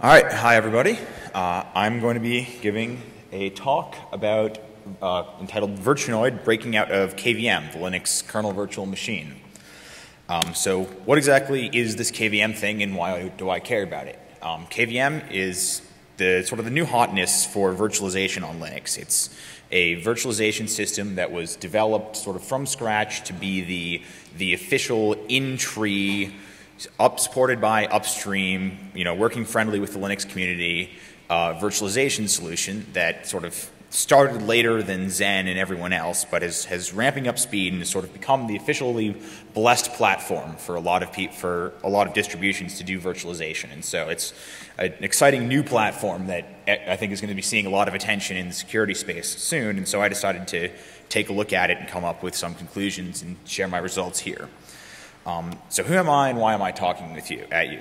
All right, hi everybody. I'm going to be giving a talk about entitled Virtuinoid Breaking Out of KVM, the Linux Kernel Virtual Machine. So what exactly is this KVM thing and why do I care about it? KVM is the sort of the new hotness for virtualization on Linux. It's a virtualization system that was developed sort of from scratch to be the official in-tree, supported by upstream, working friendly with the Linux community virtualization solution that sort of started later than Zen and everyone else, but has ramping up speed and has sort of become the officially blessed platform for a lot of distributions to do virtualization. And so it's an exciting new platform that I think is going to be seeing a lot of attention in the security space soon. And so I decided to take a look at it and come up with some conclusions and share my results here. So who am I and why am I talking at you?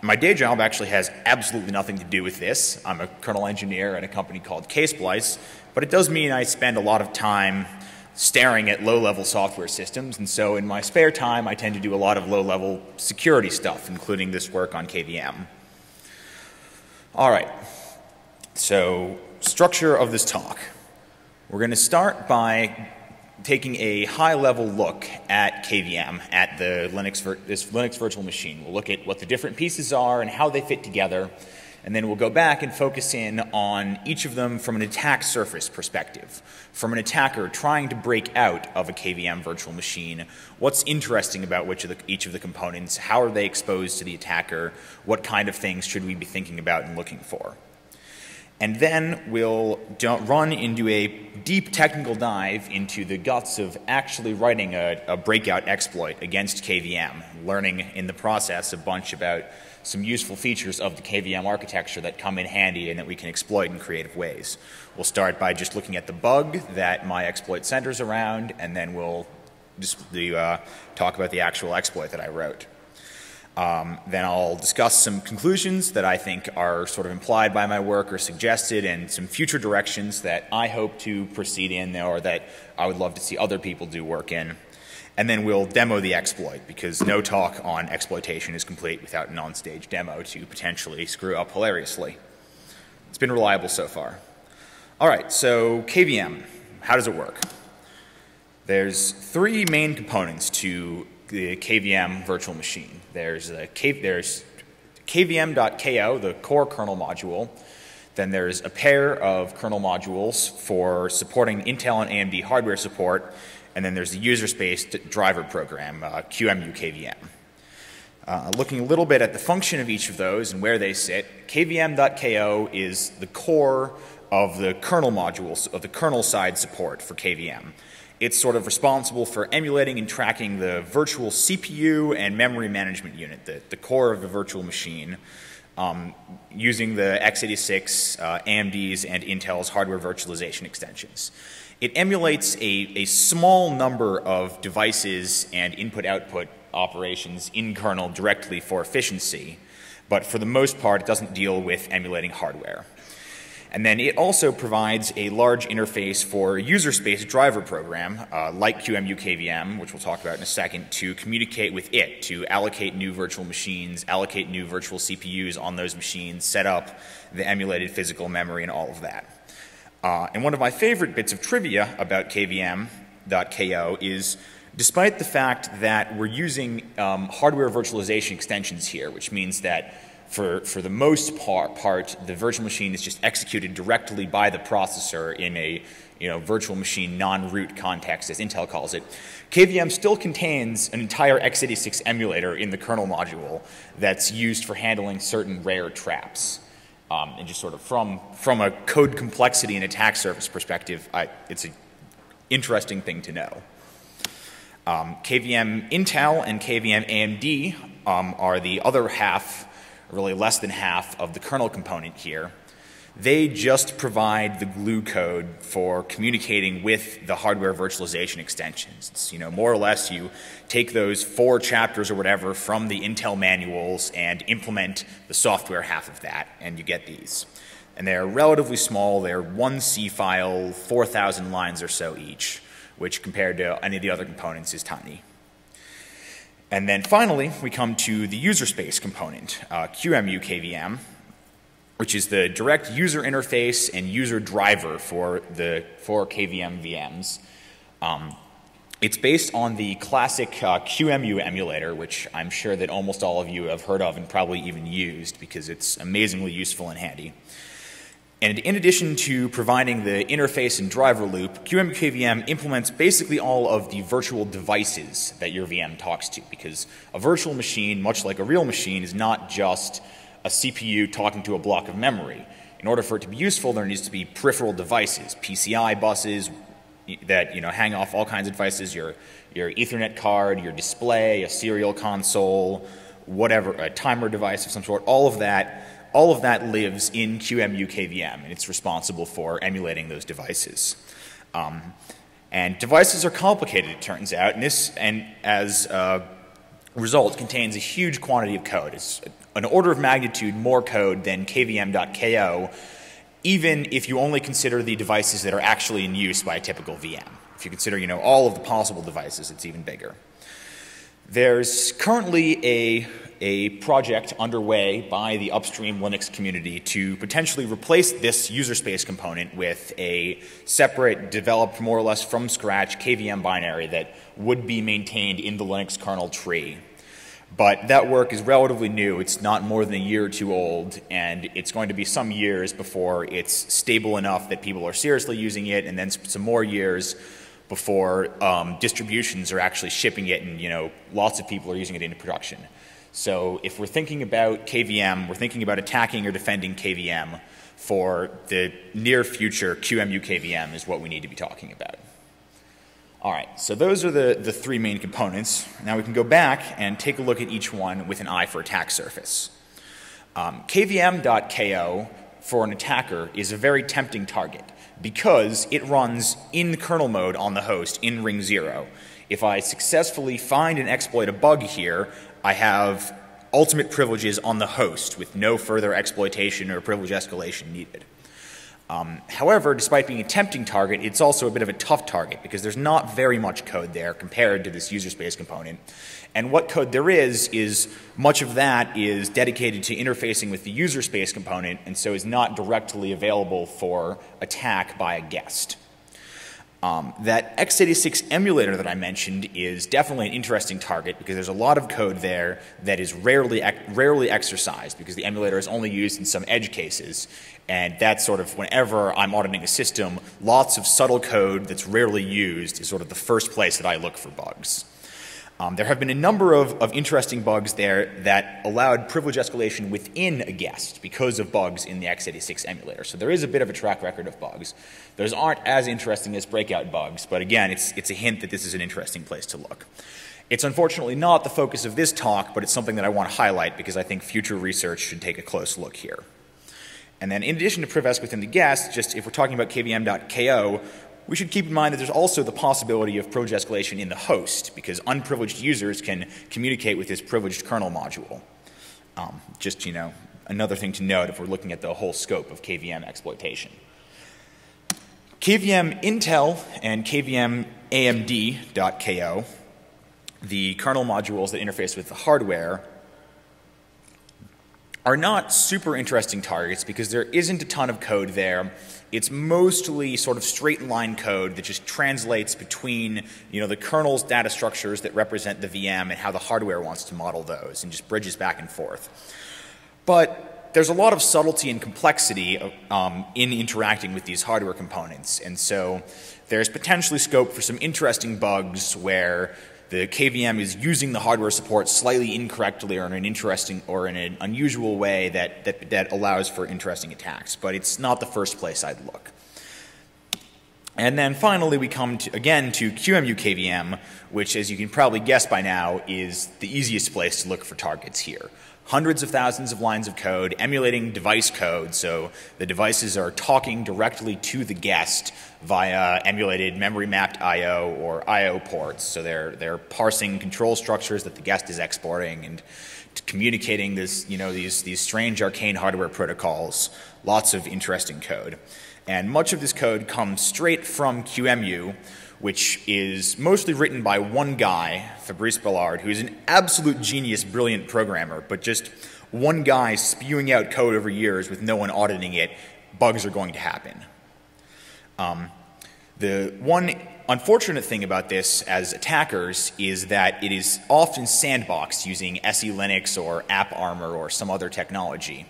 My day job actually has absolutely nothing to do with this. I'm a kernel engineer at a company called Ksplice, but it does mean I spend a lot of time staring at low-level software systems, and so in my spare time I tend to do a lot of low-level security stuff, including this work on KVM. All right, so structure of this talk. We're going to start by taking a high-level look at KVM, at this Linux virtual machine. We'll look at what the different pieces are and how they fit together, and then we'll go back and focus in on each of them from an attack surface perspective. From an attacker trying to break out of a KVM virtual machine, what's interesting about each of the components, how are they exposed to the attacker, what kind of things should we be thinking about and looking for. And then we'll run into a deep technical dive into the guts of actually writing a breakout exploit against KVM, learning in the process a bunch about some useful features of the KVM architecture that come in handy and that we can exploit in creative ways. We'll start by just looking at the bug that my exploit centers around, and then we'll just talk about the actual exploit that I wrote. Then I'll discuss some conclusions that I think are sort of implied by my work or suggested, and some future directions that I hope to proceed in or that I would love to see other people do work in. And then we'll demo the exploit, because no talk on exploitation is complete without an on-stage demo to potentially screw up hilariously. It's been reliable so far. All right, so KVM, how does it work? There's three main components to the KVM virtual machine. There's KVM.ko, the core kernel module. Then there's a pair of kernel modules for supporting Intel and AMD hardware support. And then there's the user space driver program, QEMU KVM. Looking a little bit at the function of each of those and where they sit, KVM.ko is the core of the kernel modules, of the kernel side support for KVM. It's sort of responsible for emulating and tracking the virtual CPU and memory management unit, the core of the virtual machine, using the x86, AMD's, and Intel's hardware virtualization extensions. It emulates a small number of devices and input-output operations in kernel directly for efficiency, but for the most part it doesn't deal with emulating hardware. And then it also provides a large interface for a user space driver program, like QEMU KVM, which we'll talk about in a second, to communicate with it, to allocate new virtual machines, allocate new virtual CPUs on those machines, set up the emulated physical memory and all of that. And one of my favorite bits of trivia about KVM.ko is, despite the fact that we're using hardware virtualization extensions here, which means that for the most part, the virtual machine is just executed directly by the processor in a virtual machine non-root context, as Intel calls it. KVM still contains an entire x86 emulator in the kernel module that's used for handling certain rare traps. And just sort of from a code complexity and attack surface perspective, it's an interesting thing to know. KVM Intel and KVM AMD are the other half, really less than half, of the kernel component here. They just provide the glue code for communicating with the hardware virtualization extensions. It's, more or less you take those 4 chapters or whatever from the Intel manuals and implement the software half of that, and you get these. And they're relatively small. They're 1 C file, 4,000 lines or so each, which compared to any of the other components is tiny. And then finally, we come to the user space component, QEMU KVM. which is the direct user interface and user driver for KVM VMs. It's based on the classic QEMU emulator, which I'm sure that almost all of you have heard of and probably even used because it's amazingly useful and handy. And in addition to providing the interface and driver loop, QEMU KVM implements basically all of the virtual devices that your VM talks to, because a virtual machine, much like a real machine, is not just a CPU talking to a block of memory. In order for it to be useful, there needs to be peripheral devices, PCI buses that hang off all kinds of devices, your Ethernet card, your display, a serial console, whatever, a timer device of some sort. All of that lives in QEMU KVM, and it's responsible for emulating those devices. And devices are complicated, it turns out, and as a result contains a huge quantity of code. It's an order of magnitude more code than KVM.ko, even if you only consider the devices that are actually in use by a typical VM. If you consider, all of the possible devices, it's even bigger. There's currently a project underway by the upstream Linux community to potentially replace this user space component with a separate, developed more or less from scratch KVM binary that would be maintained in the Linux kernel tree. But that work is relatively new. It's not more than a year or two old, and it's going to be some years before it's stable enough that people are seriously using it, and then some more years before distributions are actually shipping it and lots of people are using it into production. So if we're thinking about KVM, we're thinking about attacking or defending KVM for the near future, QEMU KVM is what we need to be talking about. All right, so those are the three main components. Now we can go back and take a look at each one with an eye for attack surface. KVM.ko for an attacker is a very tempting target because it runs in kernel mode on the host in ring 0. If I successfully find and exploit a bug here, I have ultimate privileges on the host with no further exploitation or privilege escalation needed. However, despite being a tempting target, it's also a bit of a tough target because there's not very much code there compared to this user space component. And what code there is much of that is dedicated to interfacing with the user space component and so is not directly available for attack by a guest. That x86 emulator that I mentioned is definitely an interesting target because there's a lot of code there that is rarely exercised because the emulator is only used in some edge cases. And that's sort of whenever I'm auditing a system, lots of subtle code that's rarely used is sort of the first place that I look for bugs. There have been a number of interesting bugs there that allowed privilege escalation within a guest because of bugs in the x86 emulator. So there is a bit of a track record of bugs. Those aren't as interesting as breakout bugs, but again, it's a hint that this is an interesting place to look. It's unfortunately not the focus of this talk, but it's something that I want to highlight because I think future research should take a close look here. And then in addition to privesc within the guest, just if we're talking about KVM.ko, we should keep in mind that there's also the possibility of privilege escalation in the host because unprivileged users can communicate with this privileged kernel module. Just, another thing to note if we're looking at the whole scope of KVM exploitation. KVM Intel and KVM AMD.ko, the kernel modules that interface with the hardware, are not super interesting targets because there isn't a ton of code there. It's mostly sort of straight line code that just translates between the kernel's data structures that represent the VM and how the hardware wants to model those and just bridges back and forth. But there's a lot of subtlety and complexity in interacting with these hardware components, and so there's potentially scope for some interesting bugs where the KVM is using the hardware support slightly incorrectly or in an interesting or in an unusual way that allows for interesting attacks, but it's not the first place I'd look. And then finally we come again to QEMU KVM, which as you can probably guess by now is the easiest place to look for targets here. Hundreds of thousands of lines of code emulating device code, so the devices are talking directly to the guest via emulated memory mapped I/O or I/O ports. So they're parsing control structures that the guest is exporting and communicating this, these strange arcane hardware protocols. Lots of interesting code, and much of this code comes straight from QEMU, which is mostly written by one guy, Fabrice Bellard, who is an absolute genius, brilliant programmer, but just one guy spewing out code over years with no one auditing it, bugs are going to happen. The one unfortunate thing about this as attackers is that it is often sandboxed using SE Linux or AppArmor or some other technology.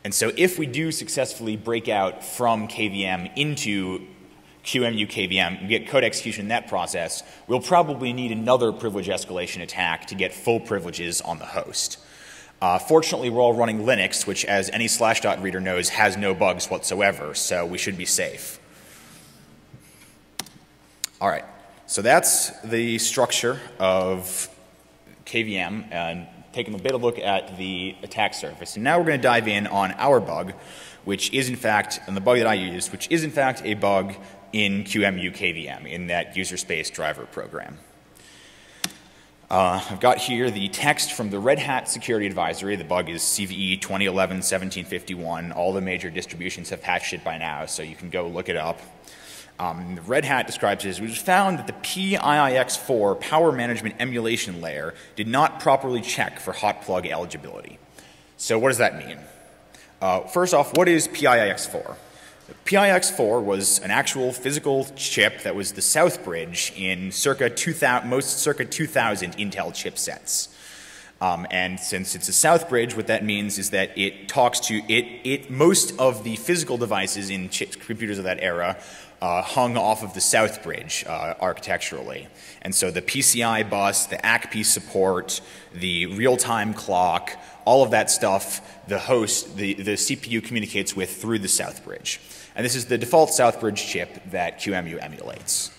And so if we do successfully break out from KVM into QEMU KVM and get code execution in that process, we'll probably need another privilege escalation attack to get full privileges on the host. Fortunately, we're all running Linux, which, as any Slashdot reader knows, has no bugs whatsoever, so we should be safe. All right, so that's the structure of KVM, and taking a bit of a look at the attack surface. And now we're going to dive in on our bug, which is in fact, and the bug that I used, which is in fact a bug in QEMU KVM, in that user space driver program. I've got here the text from the Red Hat Security Advisory. The bug is CVE 2011-1751. All the major distributions have patched it by now, so you can go look it up. Red Hat describes it as, we found that the PIIX4 power management emulation layer did not properly check for hot plug eligibility. So what does that mean? First off, what is PIIX4? PIIX4 was an actual physical chip that was the South Bridge in most circa 2000 Intel chipsets. And since it's a South Bridge, what that means is that it talks to most of the physical devices in computers of that era hung off of the South Bridge architecturally. And so the PCI bus, the ACP support, the real-time clock, all of that stuff, the host, the CPU communicates with through the South Bridge. And this is the default South Bridge chip that QEMU emulates.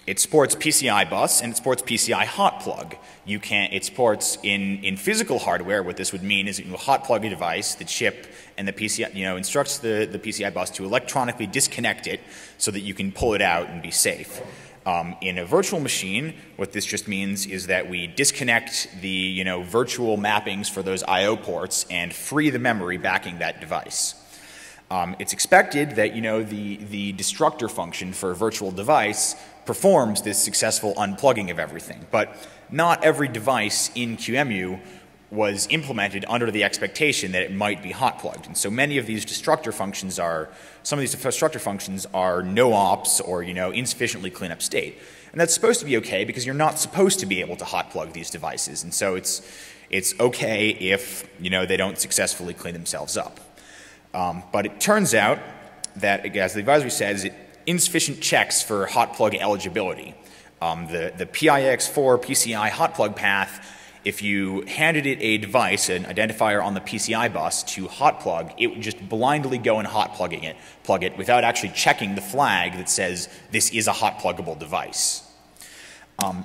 It supports PCI bus and it supports PCI hot plug. It supports in physical hardware. What this would mean is that you hot plug a device, the chip, and the PCI, instructs the PCI bus to electronically disconnect it so that you can pull it out and be safe. In a virtual machine, what this just means is that we disconnect the virtual mappings for those I/O ports and free the memory backing that device. It's expected that the destructor function for a virtual device performs this successful unplugging of everything, but not every device in QEMU was implemented under the expectation that it might be hot plugged. And so many of these destructor functions are, no ops or insufficiently clean up state. And that's supposed to be okay because you're not supposed to be able to hot plug these devices. And so it's okay if they don't successfully clean themselves up. But it turns out that, as the advisory says, insufficient checks for hot plug eligibility. The PIIX4 PCI hot plug path, if you handed it a device, an identifier on the PCI bus to hot plug, it would just blindly go and plug it without actually checking the flag that says this is a hot pluggable device.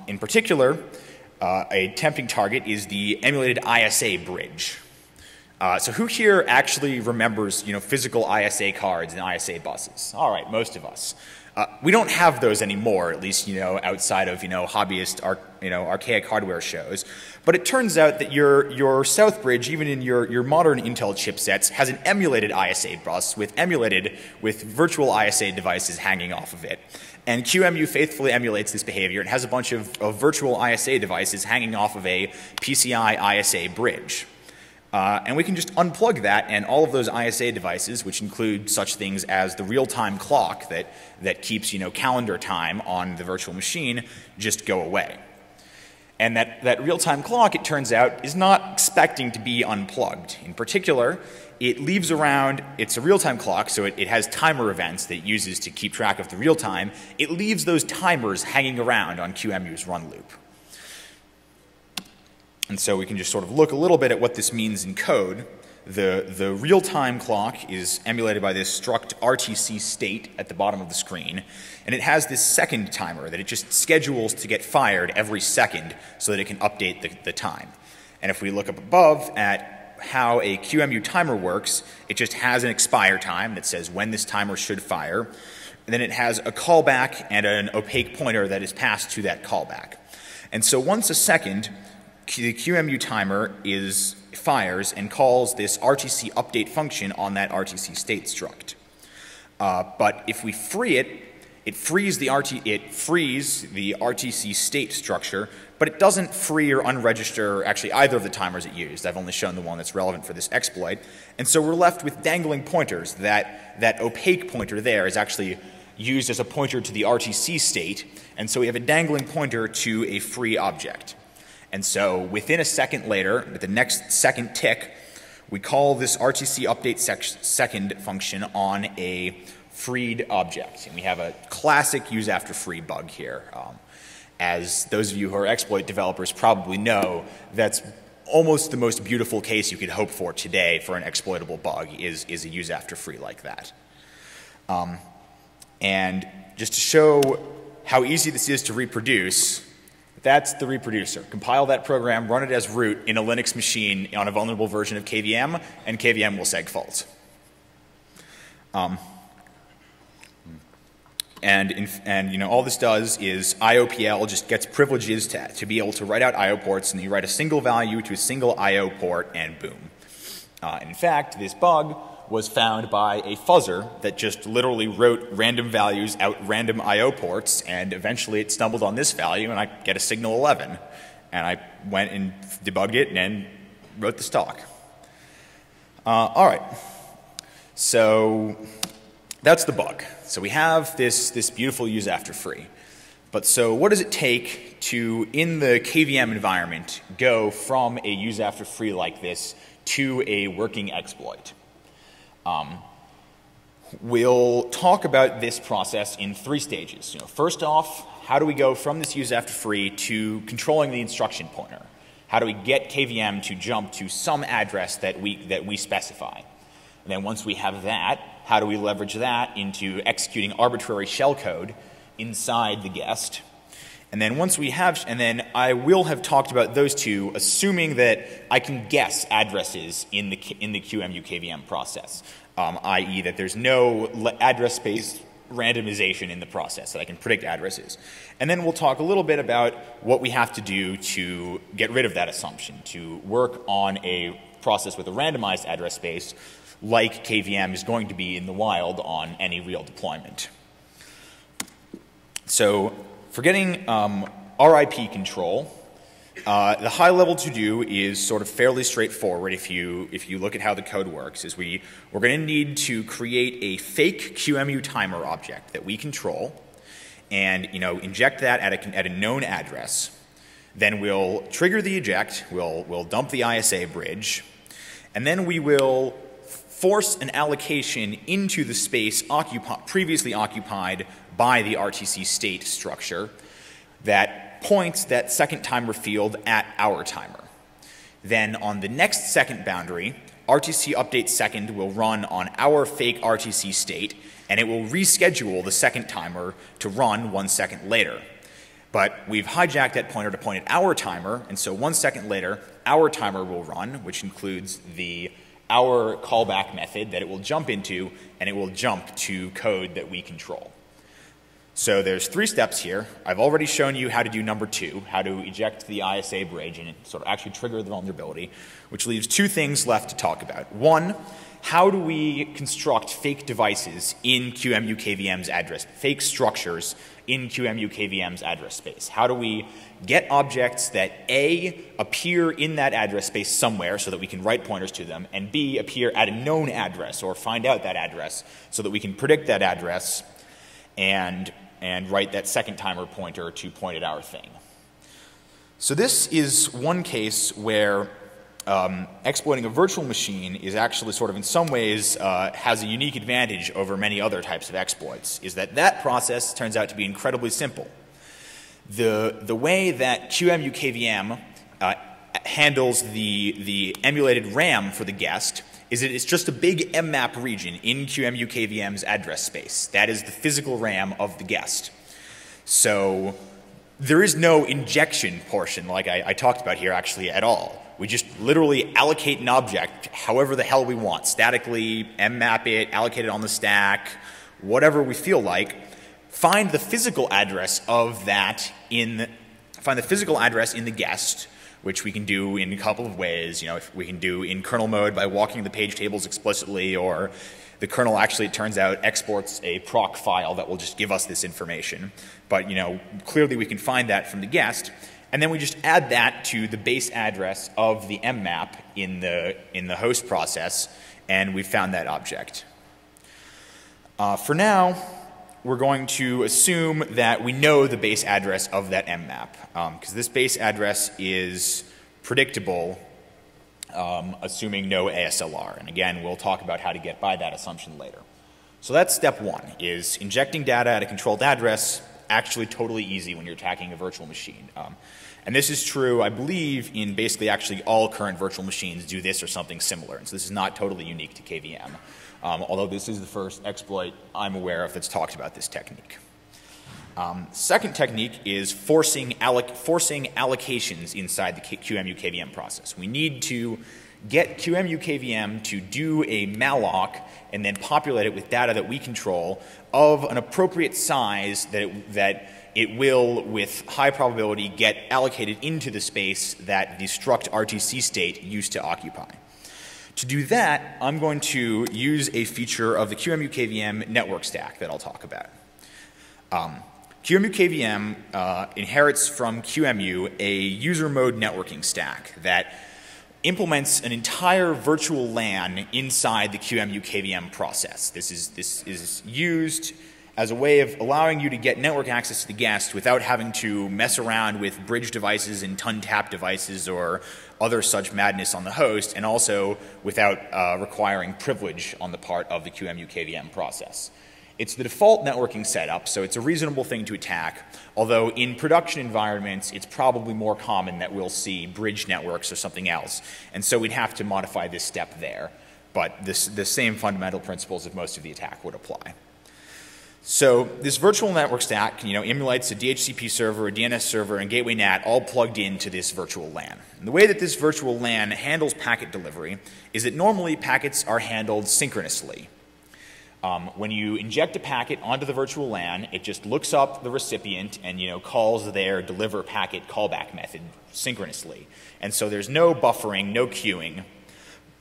In particular, a tempting target is the emulated ISA bridge. So who here actually remembers, physical ISA cards and ISA buses? All right, most of us. We don't have those anymore, at least, outside of, hobbyist, archaic hardware shows. But it turns out that your South Bridge, even in your modern Intel chipsets, has an emulated ISA bus with virtual ISA devices hanging off of it. And QEMU faithfully emulates this behavior and has a bunch of virtual ISA devices hanging off of a PCI ISA bridge. And we can just unplug that, and all of those ISA devices, which include such things as the real-time clock that keeps calendar time on the virtual machine, just go away. And that real-time clock, it turns out, is not expecting to be unplugged. In particular, it leaves around, it's a real-time clock, so it has timer events that it uses to keep track of the real time. It leaves those timers hanging around on QEMU's run loop. And so we can just sort of look a little bit at what this means in code. The real-time clock is emulated by this struct RTC state at the bottom of the screen, and it has this second timer that it just schedules to get fired every second so that it can update the time. And if we look up above at how a QEMU timer works, it just has an expire time that says when this timer should fire, and then it has a callback and an opaque pointer that is passed to that callback. And so once a second, the QEMU timer fires and calls this RTC update function on that RTC state struct. But if we free it, It frees the RTC state structure, but it doesn't free or unregister actually either of the timers it used. I've only shown the one that's relevant for this exploit. And so we're left with dangling pointers. That opaque pointer there is actually used as a pointer to the RTC state, and so we have a dangling pointer to a free object. And so within a second later, at the next second tick, we call this RTC update second function on a freed object. And we have a classic use after free bug here. As those of you who are exploit developers probably know, that's almost the most beautiful case you could hope for today for an exploitable bug is a use after free like that. And just to show how easy this is to reproduce, that's the reproducer. Compile that program, run it as root in a Linux machine on a vulnerable version of KVM, and KVM will segfault. And you know, all this does is IOPL just gets privileges to be able to write out IO ports, and you write a single value to a single IO port, and boom. And in fact, this bug was found by a fuzzer that just literally wrote random values out random IO ports, and eventually it stumbled on this value, and I get a signal 11. And I went and debugged it and wrote this talk. All right. So that's the bug. So we have this beautiful use after free. But so what does it take to, in the KVM environment, go from a use after free like this to a working exploit? We'll talk about this process in 3 stages. You know, first off, how do we go from this use after free to controlling the instruction pointer? How do we get KVM to jump to some address that we specify? And then once we have that, how do we leverage that into executing arbitrary shellcode inside the guest? And then once we have, and then I will have talked about those two, assuming that I can guess addresses in the QEMU KVM process, i.e. that there's no address space randomization in the process, that I can predict addresses. And then we'll talk a little bit about what we have to do to get rid of that assumption, to work on a process with a randomized address space like KVM is going to be in the wild on any real deployment. So for getting RIP control, the high level to do is sort of fairly straightforward if you look at how the code works, is we're going to need to create a fake QEMU timer object that we control and inject that at a known address. Then we'll trigger the eject, we'll dump the ISA bridge, and then we will force an allocation into the space previously occupied by the RTC state structure that points that second timer field at our timer. Then on the next second boundary, RTC update second will run on our fake RTC state, and it will reschedule the second timer to run 1 second later. But we've hijacked that pointer to point at our timer, and so 1 second later, our timer will run, which includes our callback method that it will jump into, and it will jump to code that we control. So there's 3 steps here. I've already shown you how to do number 2, how to eject the ISA bridge and sort of actually trigger the vulnerability, which leaves 2 things left to talk about. 1, how do we construct fake devices in QEMU KVM's address, fake structures in QEMU KVM's address space? How do we get objects that A, appear in that address space somewhere so that we can write pointers to them, and B, appear at a known address or find out that address so that we can predict that address and write that second timer pointer to point at our thing. So this is one case where exploiting a virtual machine is actually sort of in some ways has a unique advantage over many other types of exploits, is that process turns out to be incredibly simple. The way that QEMU KVM handles the emulated RAM for the guest is that it's just a big mmap region in QEMU KVM's address space. That is the physical RAM of the guest. So there is no injection portion like I talked about here actually at all. We just literally allocate an object however the hell we want, statically, mmap it, allocate it on the stack, whatever we feel like. Find the physical address of that find the physical address in the guest, which we can do in a couple of ways. You know, if we can do in kernel mode by walking the page tables explicitly, or the kernel actually, it turns out, exports a proc file that will just give us this information. But, you know, clearly we can find that from the guest. And then we just add that to the base address of the mmap in the host process, and we've found that object. For now, we're going to assume that we know the base address of that mmap, because this base address is predictable, assuming no ASLR. And again, we'll talk about how to get by that assumption later. So that's step one, is injecting data at a controlled address, actually totally easy when you're attacking a virtual machine. And this is true, I believe, in basically actually all current virtual machines do this or something similar. And so this is not totally unique to KVM, although this is the first exploit I'm aware of that's talked about this technique. Second technique is forcing allocations inside the QEMU KVM process. We need to get QEMU KVM to do a malloc and then populate it with data that we control of an appropriate size that it will, with high probability, get allocated into the space that the struct RTC state used to occupy. To do that, I'm going to use a feature of the QEMU KVM network stack that I'll talk about. QEMU KVM inherits from QEMU a user mode networking stack that implements an entire virtual LAN inside the QEMU KVM process. This is used as a way of allowing you to get network access to the guest without having to mess around with bridge devices and TUN-tap devices or other such madness on the host, and also without requiring privilege on the part of the QEMU KVM process. It's the default networking setup, so it's a reasonable thing to attack, although in production environments it's probably more common that we'll see bridge networks or something else, and so we'd have to modify this step there. But the same fundamental principles of most of the attack would apply. So this virtual network stack, you know, emulates a DHCP server, a DNS server, and gateway NAT all plugged into this virtual LAN. And the way that this virtual LAN handles packet delivery is that normally packets are handled synchronously. When you inject a packet onto the virtual LAN, it just looks up the recipient and, you know, calls their deliver packet callback method synchronously. And so there's no buffering, no queuing.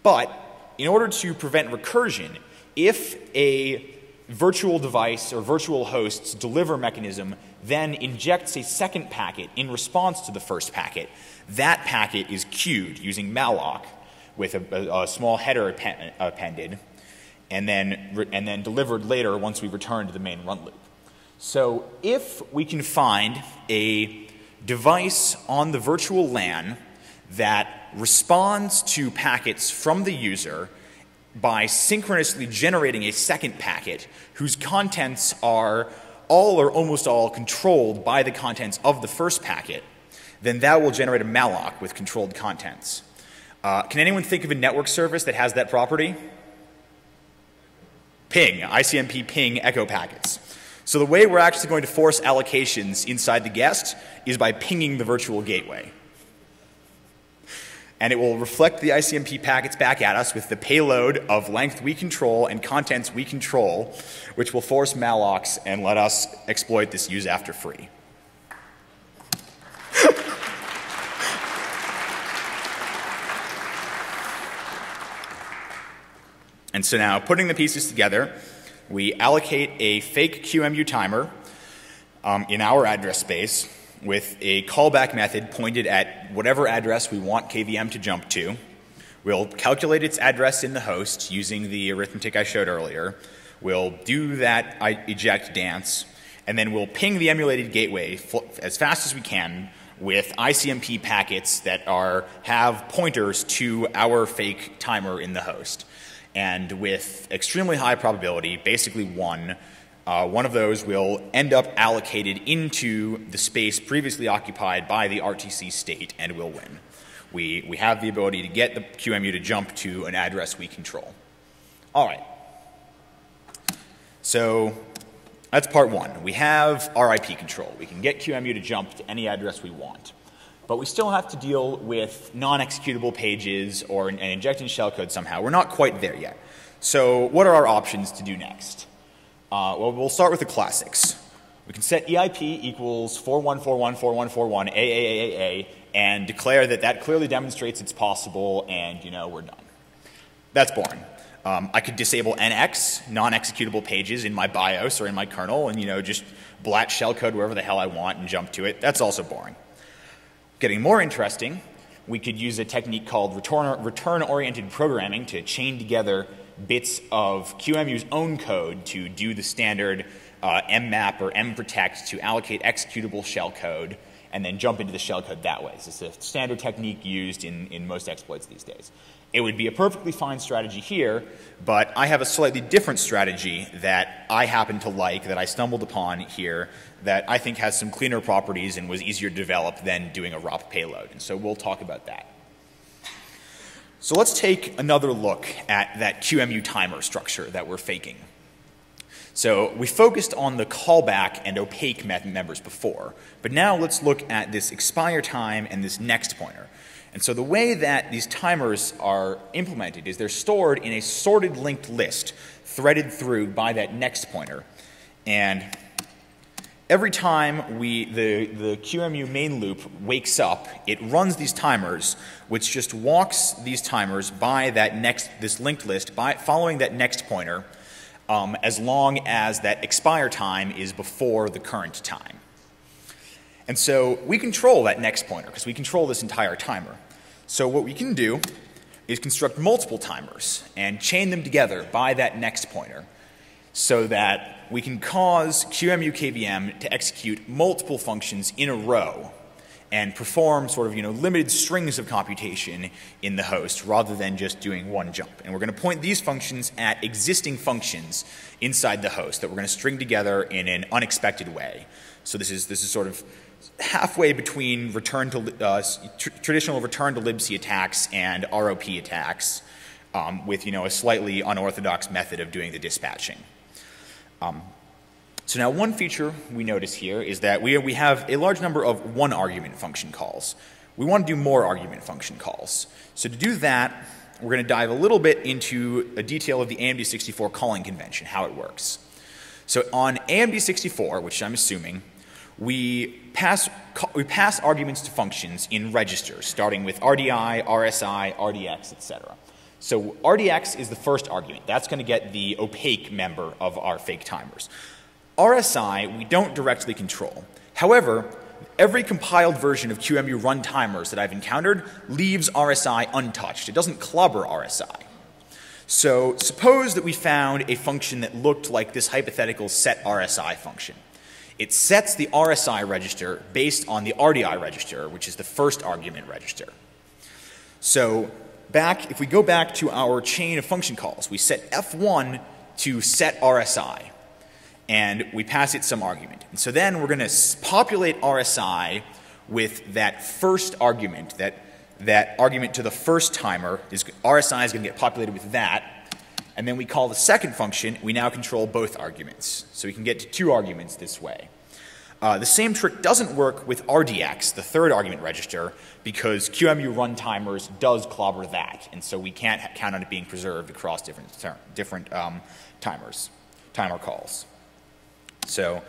But in order to prevent recursion, if a virtual device or virtual host's deliver mechanism then injects a second packet in response to the first packet, that packet is queued using malloc with a small header appended, and then delivered later once we return to the main run loop. So if we can find a device on the virtual LAN that responds to packets from the user by synchronously generating a second packet whose contents are all or almost all controlled by the contents of the first packet, then that will generate a malloc with controlled contents. Can anyone think of a network service that has that property? Ping, ICMP ping echo packets. So the way we're actually going to force allocations inside the guest is by pinging the virtual gateway. And it will reflect the ICMP packets back at us with the payload of length we control and contents we control, which will force mallocs and let us exploit this use after free. And so now, putting the pieces together, we allocate a fake QEMU timer in our address space with a callback method pointed at whatever address we want KVM to jump to. We'll calculate its address in the host using the arithmetic I showed earlier. We'll do that eject dance, and then we'll ping the emulated gateway as fast as we can with ICMP packets that have pointers to our fake timer in the host. And with extremely high probability, basically one of those will end up allocated into the space previously occupied by the RTC state and will win. We have the ability to get the QEMU to jump to an address we control. All right. So that's part one. We have RIP control. We can get QEMU to jump to any address we want. But we still have to deal with non-executable pages or an injecting shellcode somehow. We're not quite there yet. So what are our options to do next? Well, we'll start with the classics. We can set EIP equals 41414141 AAAAA and declare that that clearly demonstrates it's possible, and we're done. That's boring. I could disable NX, non-executable pages, in my BIOS or in my kernel, and just blat shellcode wherever the hell I want and jump to it. That's also boring. Getting more interesting, we could use a technique called return-oriented programming to chain together bits of QEMU's own code to do the standard mmap or mprotect to allocate executable shellcode and then jump into the shellcode that way. This is a standard technique used in most exploits these days. It would be a perfectly fine strategy here, but I have a slightly different strategy that I happen to like, that I stumbled upon here, that I think has some cleaner properties and was easier to develop than doing a ROP payload. And so we'll talk about that. So let's take another look at that QEMU timer structure that we're faking. So we focused on the callback and opaque members before, but now let's look at this expire time and this next pointer. And so the way that these timers are implemented is they're stored in a sorted linked list threaded through by that next pointer. And every time the QEMU main loop wakes up, it runs these timers, which just walks these timers by this linked list, following that next pointer, as long as that expire time is before the current time. And so we control that next pointer because we control this entire timer. So what we can do is construct multiple timers and chain them together by that next pointer so that we can cause QEMU KVM to execute multiple functions in a row and perform sort of limited strings of computation in the host rather than just doing one jump. And we're going to point these functions at existing functions inside the host that we're going to string together in an unexpected way. So this is sort of halfway between traditional return to libc attacks and ROP attacks, with a slightly unorthodox method of doing the dispatching. So now one feature we notice here is that we have a large number of one argument function calls. We want to do more argument function calls. So to do that, we're going to dive a little bit into a detail of the AMD64 calling convention, how it works. So on AMD64, which I'm assuming, we pass arguments to functions in registers, starting with RDI, RSI, RDX, etc. So RDX is the first argument. That's going to get the opaque member of our fake timers. RSI we don't directly control. However, every compiled version of QEMU run timers that I've encountered leaves RSI untouched. It doesn't clobber RSI. So suppose that we found a function that looked like this hypothetical set RSI function. It sets the RSI register based on the RDI register, which is the first argument register. So if we go back to our chain of function calls, we set F1 to set RSI, and we pass it some argument. And so then we're going to populate RSI with that first argument, that argument to the first timer. RSI is going to get populated with that. And then we call the second function. We now control both arguments. So we can get to two arguments this way. The same trick doesn't work with RDX, the third argument register, because QEMU run timers does clobber that. And so we can't count on it being preserved across different timer calls. So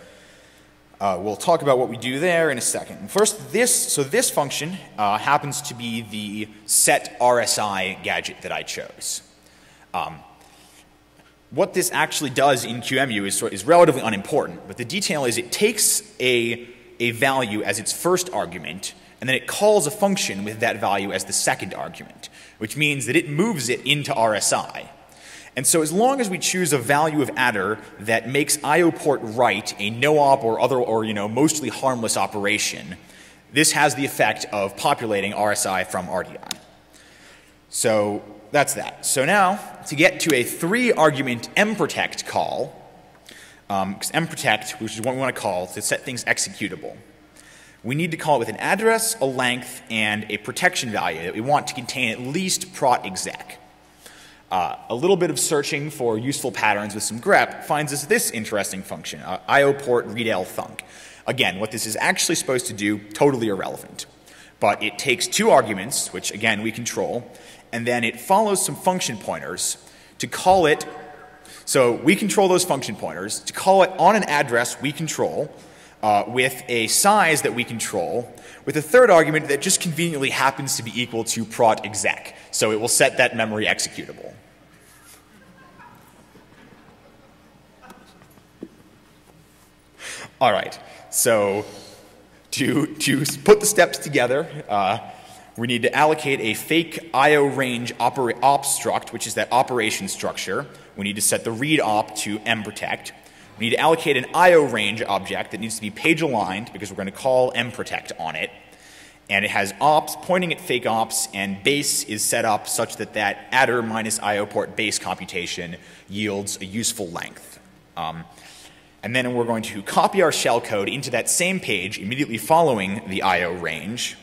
we'll talk about what we do there in a second. First, this function happens to be the set RSI gadget that I chose. What this actually does in QEMU is relatively unimportant, but the detail is it takes a value as its first argument, and then it calls a function with that value as the second argument, which means that it moves it into RSI. And so as long as we choose a value of adder that makes IO port write a no-op or mostly harmless operation, this has the effect of populating RSI from RDI. So that's that. So now, to get to a 3-argument mprotect call, because mprotect, which is what we want to call to set things executable, we need to call it with an address, a length, and a protection value that we want to contain at least prot exec. A little bit of searching for useful patterns with some grep finds us this interesting function, IO port readl thunk. Again, what this is actually supposed to do, totally irrelevant. But it takes 2 arguments, which again we control, and then it follows some function pointers to call it. So we control those function pointers. To call it on an address we control, with a size that we control, with a third argument that just conveniently happens to be equal to prot exec. So it will set that memory executable. All right, so to put the steps together, we need to allocate a fake IO range op struct, which is that operation structure. We need to set the read op to mprotect. We need to allocate an IO range object that needs to be page aligned because we're going to call mprotect on it. And it has ops pointing at fake ops, and base is set up such that that adder minus IO port base computation yields a useful length. And then we're going to copy our shellcode into that same page immediately following the IO range.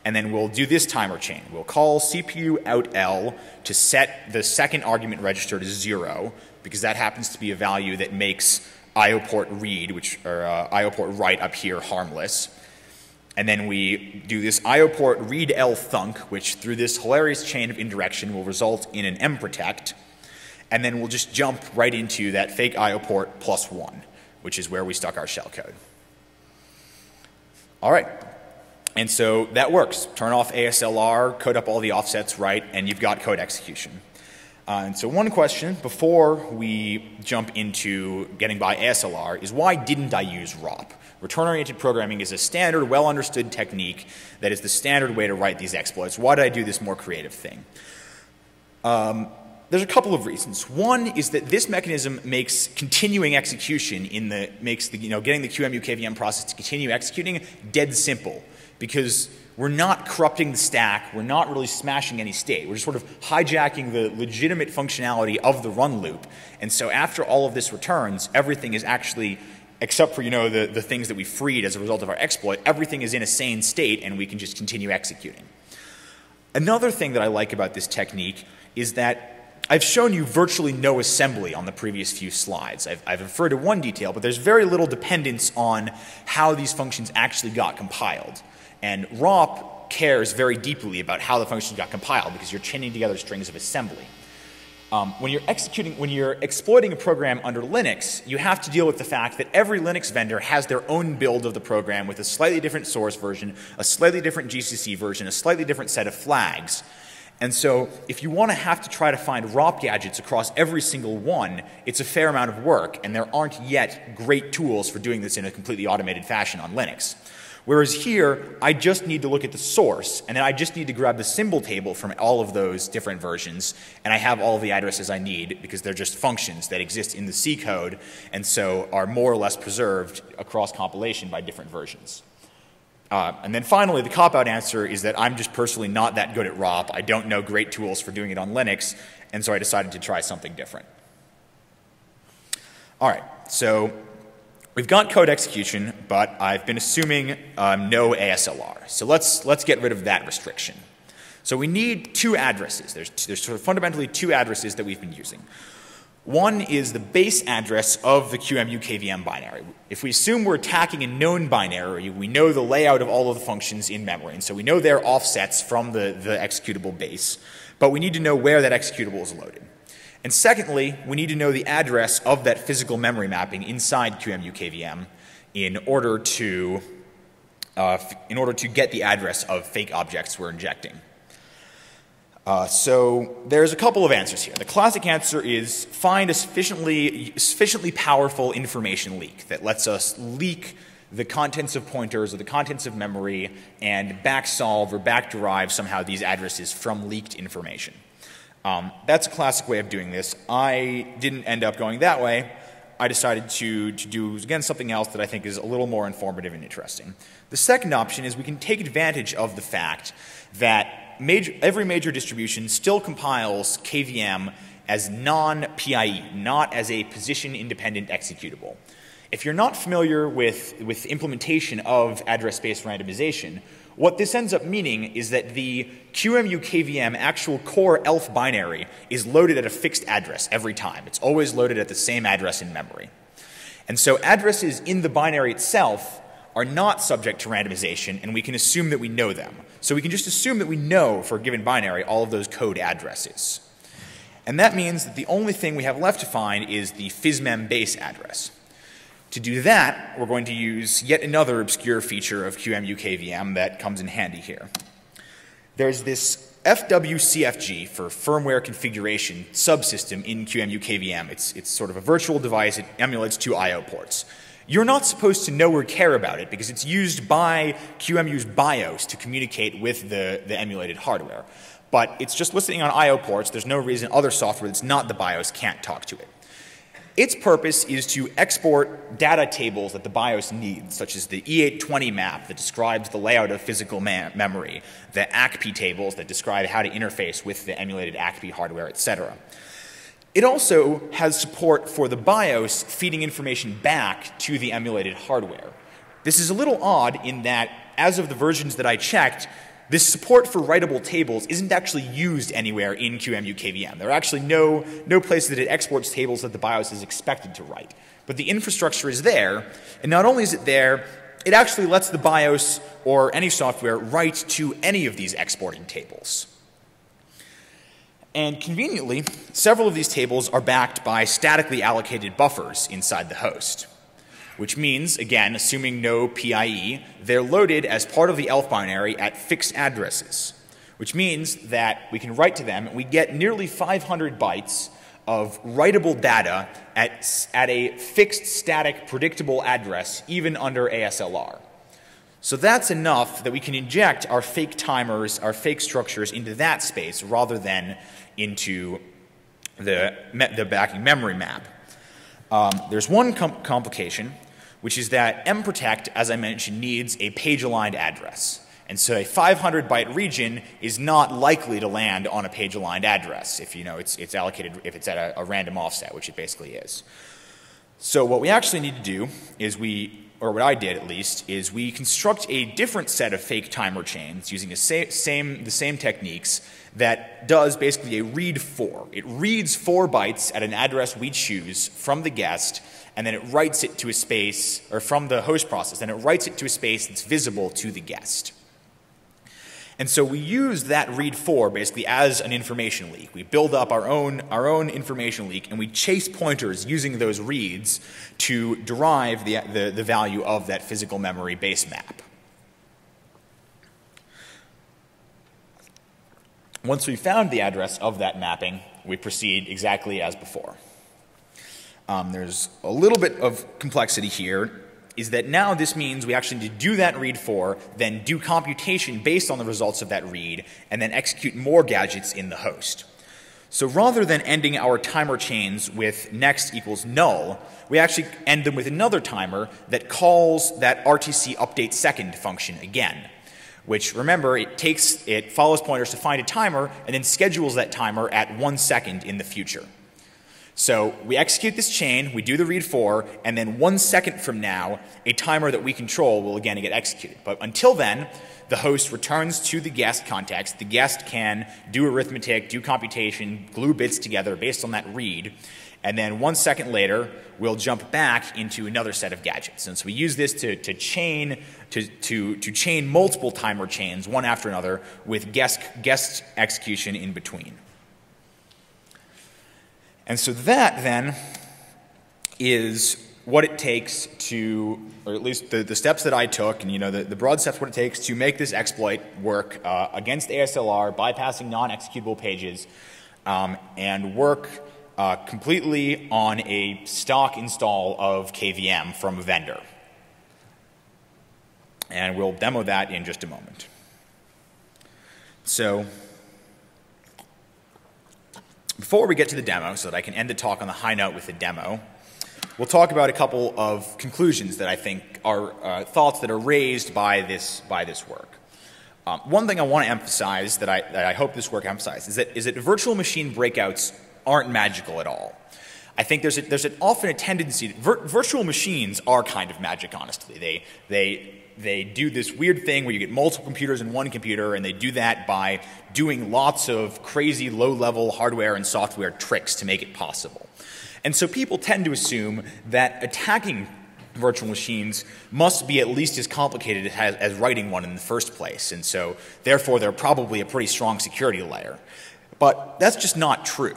And then we'll do this timer chain. We'll call CPU out L to set the second argument register to 0, because that happens to be a value that makes IO port read, IO port write up here harmless. And then we do this IO port read L thunk, which through this hilarious chain of indirection will result in an mprotect. And then we'll just jump right into that fake IO port +1, which is where we stuck our shellcode. All right. And so that works. Turn off ASLR, code up all the offsets right, and you've got code execution. And so one question before we jump into getting by ASLR is, why didn't I use ROP? Return-oriented programming is a standard, well-understood technique that is the standard way to write these exploits. Why did I do this more creative thing? There's a couple of reasons. One is that this mechanism makes continuing execution getting the QEMU KVM process to continue executing dead simple, because we're not corrupting the stack, we're not really smashing any state, we're just sort of hijacking the legitimate functionality of the run loop. And so after all of this returns, everything is actually, except for the things that we freed as a result of our exploit, everything is in a sane state and we can just continue executing. Another thing that I like about this technique is that I've shown you virtually no assembly on the previous few slides. I've referred to one detail, but there's very little dependence on how these functions actually got compiled. And ROP cares very deeply about how the functions got compiled, because you're chaining together strings of assembly. When you're exploiting a program under Linux, you have to deal with the fact that every Linux vendor has their own build of the program with a slightly different source version, a slightly different GCC version, a slightly different set of flags. And so if you want to have to try to find ROP gadgets across every single one, it's a fair amount of work, and there aren't yet great tools for doing this in a completely automated fashion on Linux. Whereas here, I just need to look at the source, and then I just need to grab the symbol table from all of those different versions, and I have all of the addresses I need, because they're just functions that exist in the C code, and so are more or less preserved across compilation by different versions. And then finally, the cop-out answer is that I'm just personally not that good at ROP. I don't know great tools for doing it on Linux, and so I decided to try something different. All right, so we've got code execution, but I've been assuming no ASLR. So let's get rid of that restriction. So we need two addresses. There's sort of fundamentally two addresses that we've been using. One is the base address of the QEMU KVM binary. If we assume we're attacking a known binary, we know the layout of all of the functions in memory, and so we know their offsets from the executable base, but we need to know where that executable is loaded. And secondly, we need to know the address of that physical memory mapping inside QEMU KVM in order to get the address of fake objects we're injecting. So there's a couple of answers here. The classic answer is find a sufficiently powerful information leak that lets us leak the contents of pointers or the contents of memory and backsolve or backderive somehow these addresses from leaked information. That's a classic way of doing this. I didn't end up going that way. I decided to do, again, something else that I think is a little more informative and interesting. The second option is we can take advantage of the fact that every major distribution still compiles KVM as non-PIE, not as a position-independent executable. If you're not familiar with implementation of address-based randomization, what this ends up meaning is that the QEMU KVM actual core ELF binary is loaded at a fixed address every time. It's always loaded at the same address in memory. And so addresses in the binary itself are not subject to randomization, and we can assume that we know them. So we can just assume that we know for a given binary all of those code addresses. And that means that the only thing we have left to find is the physmem base address. To do that, we're going to use yet another obscure feature of QEMU KVM that comes in handy here. There's this FWCFG for firmware configuration subsystem in QEMU KVM. It's sort of a virtual device. It emulates 2 I/O ports. You're not supposed to know or care about it because it's used by QEMU's BIOS to communicate with the emulated hardware. But it's just listening on I/O ports. There's no reason other software that's not the BIOS can't talk to it. Its purpose is to export data tables that the BIOS needs, such as the E820 map that describes the layout of physical memory, the ACP tables that describe how to interface with the emulated ACP hardware, etc. It also has support for the BIOS feeding information back to the emulated hardware. This is a little odd in that, as of the versions that I checked, this support for writable tables isn't actually used anywhere in QEMU KVM. There are actually no place that it exports tables that the BIOS is expected to write. But the infrastructure is there, and not only is it there, it actually lets the BIOS or any software write to any of these exporting tables. And conveniently, several of these tables are backed by statically allocated buffers inside the host. Which means, again, assuming no PIE, they're loaded as part of the ELF binary at fixed addresses, which means that we can write to them and we get nearly 500 bytes of writable data at a fixed, static, predictable address, even under ASLR. So that's enough that we can inject our fake timers, our fake structures into that space rather than into the backing memory map. There's one complication, which is that mprotect, as I mentioned, needs a page-aligned address. And so a 500-byte region is not likely to land on a page-aligned address if it's allocated, if it's at a random offset, which it basically is. So what we actually need to do is or what I did at least, is we construct a different set of fake timer chains using the same techniques that does basically a read 4. It reads 4 bytes at an address we choose from the guest, and then it writes it to a space, or from the host process, and it writes it to a space that's visible to the guest. And so we use that read 4 basically as an information leak. We build up our own information leak, and we chase pointers using those reads to derive the value of that physical memory base map. Once we've found the address of that mapping, we proceed exactly as before. There's a little bit of complexity here, is that now this means we actually need to do that read 4, then do computation based on the results of that read, and then execute more gadgets in the host. So rather than ending our timer chains with next equals null, we actually end them with another timer that calls that RTC update second function again, which, remember, it follows pointers to find a timer and then schedules that timer at 1 second in the future. So we execute this chain, we do the read 4, and then 1 second from now, a timer that we control will again get executed. But until then, the host returns to the guest context. The guest can do arithmetic, do computation, glue bits together based on that read, and then 1 second later, we'll jump back into another set of gadgets. And so we use this to chain multiple timer chains, one after another, with guest execution in between. And so that, then, is what it takes to, or at least the steps that I took, and the broad steps what it takes to make this exploit work against ASLR, bypassing non-executable pages, and work completely on a stock install of KVM from a vendor. And we'll demo that in just a moment. So before we get to the demo, so that I can end the talk on the high note with the demo, we'll talk about a couple of conclusions that I think are thoughts that are raised by this work. One thing I want to emphasize that I hope this work emphasizes is that virtual machine breakouts aren't magical at all. I think there's often a tendency virtual machines are kind of magic, honestly. They do this weird thing where you get multiple computers in one computer, and they do that by doing lots of crazy low-level hardware and software tricks to make it possible. And so people tend to assume that attacking virtual machines must be at least as complicated as writing one in the first place, and so therefore they're probably a pretty strong security layer. But that's just not true.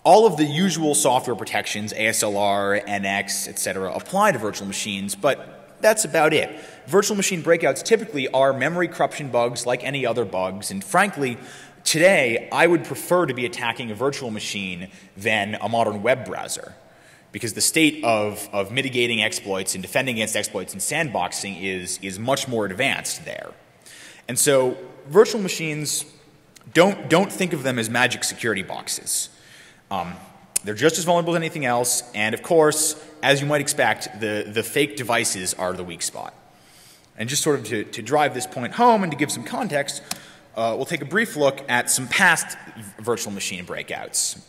all of the usual software protections, ASLR, NX, etc., apply to virtual machines, but that's about it. Virtual machine breakouts typically are memory corruption bugs like any other bugs, and frankly, today I would prefer to be attacking a virtual machine than a modern web browser, because the state of mitigating exploits and defending against exploits and sandboxing is much more advanced there. And so virtual machines, don't think of them as magic security boxes. They're just as vulnerable as anything else, and of course, as you might expect, the fake devices are the weak spot. And just sort of to drive this point home and to give some context, we'll take a brief look at some past virtual machine breakouts.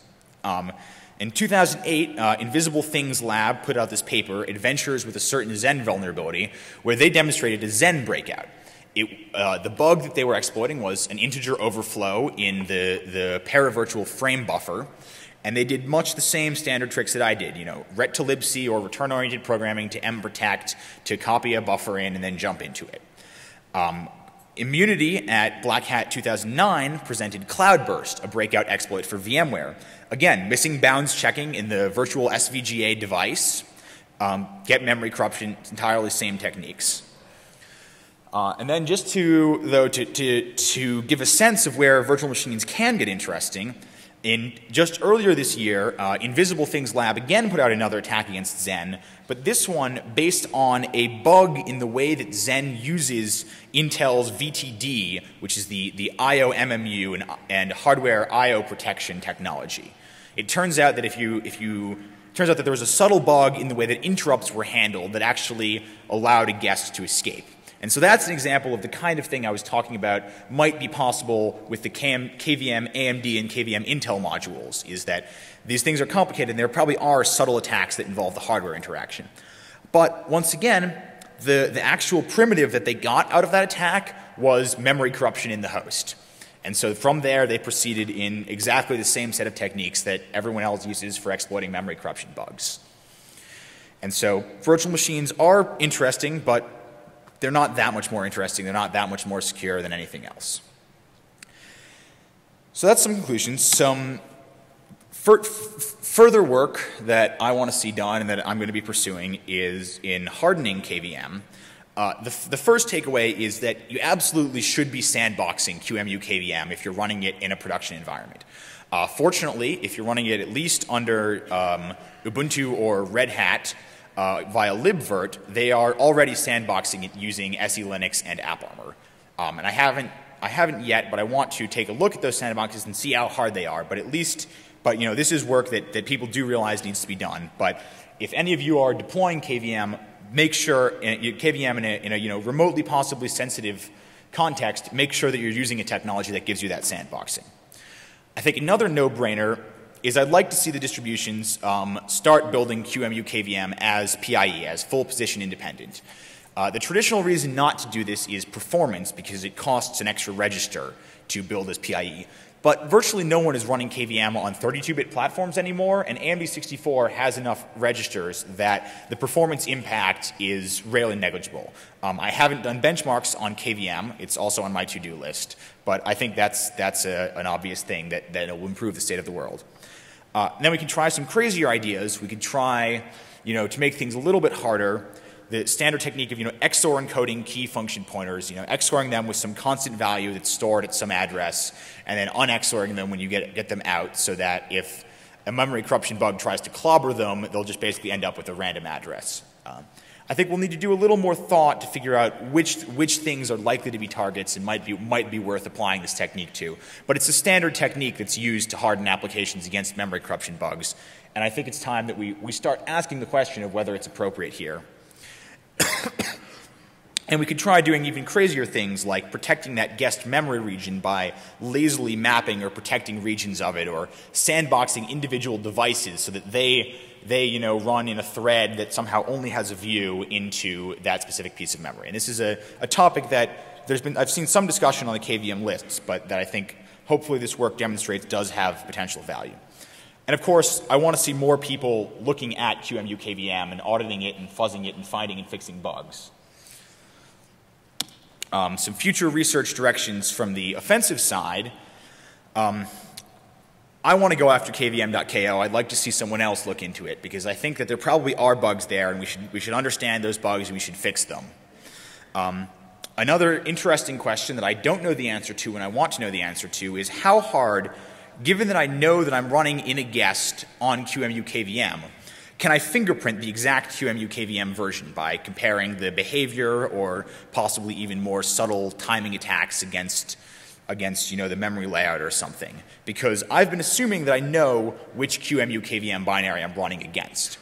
In 2008, Invisible Things Lab put out this paper, Adventures with a Certain Zen Vulnerability, where they demonstrated a Zen breakout. The bug that they were exploiting was an integer overflow in the paravirtual frame buffer, and they did much the same standard tricks that I did, ret to libc or return-oriented programming to mprotect to copy a buffer in and then jump into it. Immunity at Black Hat 2009 presented Cloudburst, a breakout exploit for VMware. Again, missing bounds checking in the virtual SVGA device, get memory corruption, entirely same techniques. And then just to give a sense of where virtual machines can get interesting, just earlier this year, Invisible Things Lab again put out another attack against Zen, but this one based on a bug in the way that Zen uses Intel's VTD, which is the I/O MMU and hardware I/O protection technology. It turns out that turns out that there was a subtle bug in the way that interrupts were handled that actually allowed a guest to escape. And so that's an example of the kind of thing I was talking about might be possible with the KVM AMD and KVM Intel modules, is that these things are complicated and there probably are subtle attacks that involve the hardware interaction. But once again, the actual primitive that they got out of that attack was memory corruption in the host. And so from there, they proceeded in exactly the same set of techniques that everyone else uses for exploiting memory corruption bugs. And so virtual machines are interesting, but they're not that much more interesting. They're not that much more secure than anything else. So that's some conclusions. Some further work that I want to see done and that I'm going to be pursuing is in hardening KVM. The first takeaway is that you absolutely should be sandboxing QEMU KVM if you're running it in a production environment. Fortunately, if you're running it at least under Ubuntu or Red Hat, via libvirt, they are already sandboxing it using SELinux and AppArmor. And I haven't yet, but I want to take a look at those sandboxes and see how hard they are. But this is work that people do realize needs to be done. But if any of you are deploying KVM, make sure KVM in a remotely possibly sensitive context, make sure that you're using a technology that gives you that sandboxing. I think another no-brainer is I'd like to see the distributions start building QEMU KVM as PIE, as full position independent. The traditional reason not to do this is performance, because it costs an extra register to build as PIE. But virtually no one is running KVM on 32-bit platforms anymore, and AMD 64 has enough registers that the performance impact is rarely negligible. I haven't done benchmarks on KVM. It's also on my to-do list. But I think that's an obvious thing that will improve the state of the world. Then we can try some crazier ideas. We could try, to make things a little bit harder, the standard technique of, XOR encoding key function pointers, XORing them with some constant value that's stored at some address, and then un-XORing them when you get them out, so that if a memory corruption bug tries to clobber them, they'll just basically end up with a random address. I think we'll need to do a little more thought to figure out which things are likely to be targets and might be worth applying this technique to. But it's a standard technique that's used to harden applications against memory corruption bugs. And I think it's time that we start asking the question of whether it's appropriate here. And we could try doing even crazier things like protecting that guest memory region by lazily mapping or protecting regions of it, or sandboxing individual devices so that they run in a thread that somehow only has a view into that specific piece of memory. And this is a topic that I've seen some discussion on the KVM lists, but that I think hopefully this work demonstrates does have potential value. And of course, I want to see more people looking at QEMU KVM and auditing it and fuzzing it and finding and fixing bugs. Some future research directions from the offensive side. I want to go after kvm.ko. I'd like to see someone else look into it because I think that there probably are bugs there and we should understand those bugs and we should fix them. Another interesting question that I don't know the answer to and I want to know the answer to is how hard, given that I know that I'm running in a guest on QEMU KVM, can I fingerprint the exact QEMU KVM version by comparing the behavior or possibly even more subtle timing attacks against the memory layout or something? Because I've been assuming that I know which QEMU KVM binary I'm running against.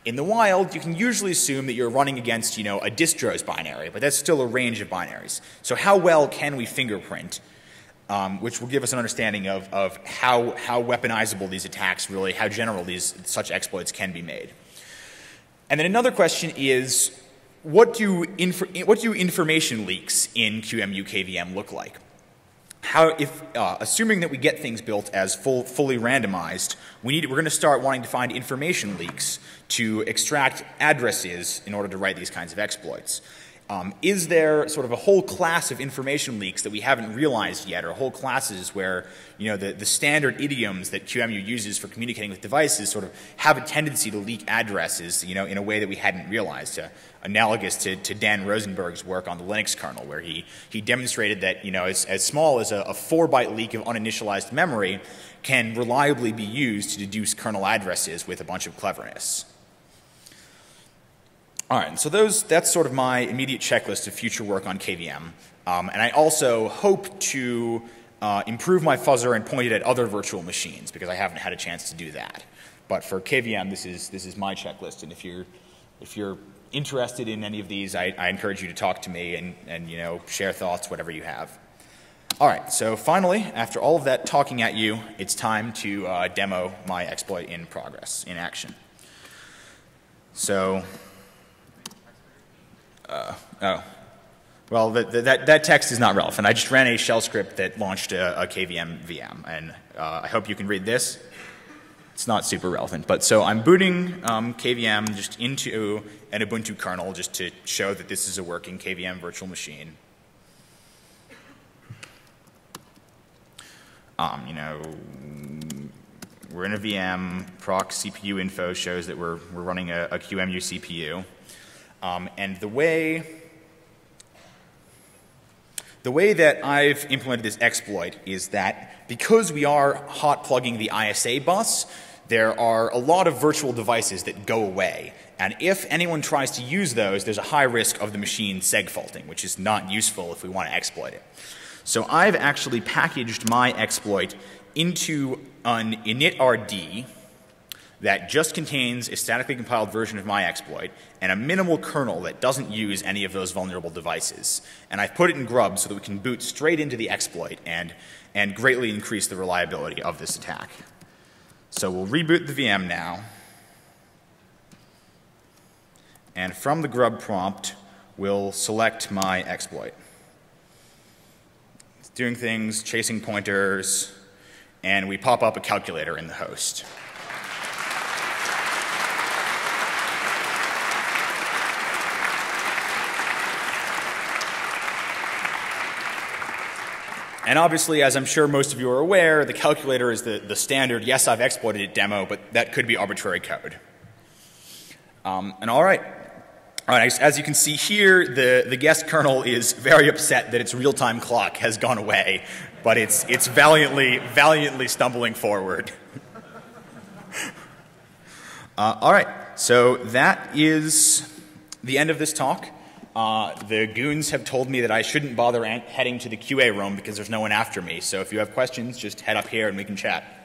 In the wild, you can usually assume that you're running against, a distro's binary, but that's still a range of binaries. So how well can we fingerprint, which will give us an understanding of how weaponizable these attacks really, how general such exploits can be made. And then another question is, what do information leaks in QEMU KVM look like? Assuming that we get things built as fully randomized, we're going to start wanting to find information leaks to extract addresses in order to write these kinds of exploits. Is there sort of a whole class of information leaks that we haven't realized yet, or whole classes where the standard idioms that QEMU uses for communicating with devices sort of have a tendency to leak addresses in a way that we hadn't realized, analogous to Dan Rosenberg's work on the Linux kernel, where he demonstrated that as small as a 4-byte leak of uninitialized memory can reliably be used to deduce kernel addresses with a bunch of cleverness. All right, so that's sort of my immediate checklist of future work on KVM. And I also hope to improve my fuzzer and point it at other virtual machines, because I haven't had a chance to do that. But for KVM, this is my checklist. And if you're interested in any of these, I encourage you to talk to me and share thoughts, whatever you have. All right, so finally, after all of that talking at you, it's time to demo my exploit in progress, in action. So. Well, that text is not relevant. I just ran a shell script that launched a KVM VM, and I hope you can read this. It's not super relevant, but so I'm booting KVM just into an Ubuntu kernel just to show that this is a working KVM virtual machine. We're in a VM. Proc CPU info shows that we're running a QEMU CPU. And the way that I've implemented this exploit is that because we are hot plugging the ISA bus, there are a lot of virtual devices that go away. And if anyone tries to use those, there's a high risk of the machine seg faulting, which is not useful if we want to exploit it. So I've actually packaged my exploit into an initrd that just contains a statically compiled version of my exploit and a minimal kernel that doesn't use any of those vulnerable devices. And I've put it in grub so that we can boot straight into the exploit and greatly increase the reliability of this attack. So we'll reboot the VM now. And from the grub prompt, we'll select my exploit. It's doing things, chasing pointers, and we pop up a calculator in the host. And obviously, as I'm sure most of you are aware, the calculator is the standard, yes, I've exploited it demo, but that could be arbitrary code. And all right, as you can see here, the guest kernel is very upset that its real-time clock has gone away, but it's valiantly stumbling forward. All right, so that is the end of this talk. The goons have told me that I shouldn't bother heading to the QA room because there's no one after me. So if you have questions, just head up here and we can chat.